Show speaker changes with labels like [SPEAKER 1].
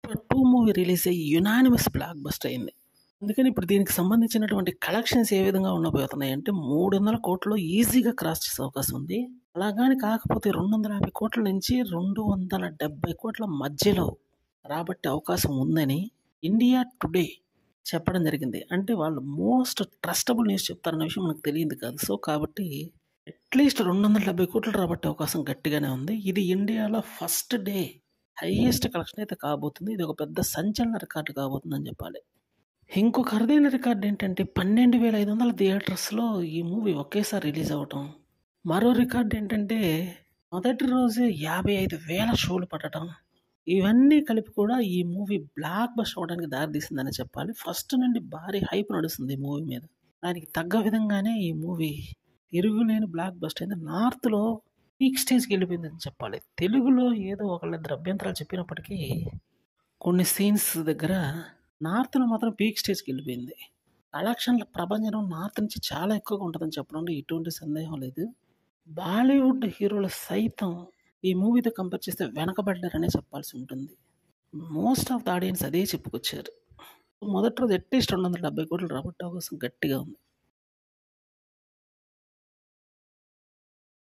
[SPEAKER 1] Pushpa 2 movie release అయ్యి unanimous block buster అయింది. అందుకని ఇప్పుడు దీనికి సంబంధించినటువంటి కలెక్షన్స్ ఏ విధంగా ఉండబోతున్నాయి అంటే 300 కోట్లు ఈజీగా క్రాస్ చేసే అవకాశం ఉంది. అలాగని కాకపోతే 250 కోట్ల నుంచి 270 కోట్ల మధ్యలో రాబట్టే అవకాశం ఉందని ఇండియా టుడే చెప్పడం జరిగింది. అంటే వాళ్ళు మోస్ట్ ట్రస్టబుల్ న్యూస్ చెప్తారన్న విషయం మనకు తెలియదు కాదు. సో కాబట్టి అట్లీస్ట్ 270 కోట్లు రాబట్టే అవకాశం గట్టిగానే ఉంది. ఇది ఇండియాలో ఫస్ట్ డే హైయెస్ట్ కలెక్షన్ అయితే కాబోతుంది. ఇది ఒక పెద్ద సంచలన రికార్డు కాబోతుందని చెప్పాలి. ఇంకొక అరుదైన రికార్డు ఏంటంటే 12,500 థియేటర్స్లో ఈ మూవీ ఒకేసారి రిలీజ్ అవ్వటం. మరో రికార్డు ఏంటంటే మొదటి రోజే 55,000 షోలు పడటం. ఇవన్నీ కలిపి కూడా ఈ మూవీ బ్లాక్ బస్టర్ అవ్వడానికి దారితీసిందని చెప్పాలి. ఫస్ట్ నుండి భారీ హైప్ నడుస్తుంది ఈ మూవీ మీద. దానికి తగ్గ విధంగానే ఈ మూవీ తిరుగులేని బ్లాక్ బస్టర్ అయింది. నార్త్లో పీక్ స్టేజ్కి వెళ్ళిపోయిందని చెప్పాలి. తెలుగులో ఏదో ఒకళ్ళిద్దరు అభ్యంతరాలు చెప్పినప్పటికీ కొన్ని సీన్స్ దగ్గర నార్త్లో మాత్రం పీక్ స్టేజ్కి వెళ్ళిపోయింది. కలెక్షన్ల ప్రభంజనం నార్త్ నుంచి చాలా ఎక్కువగా ఉంటుందని చెప్పడంలో ఎటువంటి సందేహం లేదు. బాలీవుడ్ హీరోలు సైతం ఈ మూవీతో కంపేర్ చేస్తే వెనకబడ్డారనే చెప్పాల్సి ఉంటుంది. మోస్ట్ ఆఫ్ ద ఆడియన్స్ అదే చెప్పుకొచ్చారు. మొదటి రోజు అట్లీస్ట్ 270 కోట్లు రాబట్టే అవకాశం గట్టిగా ఉంది.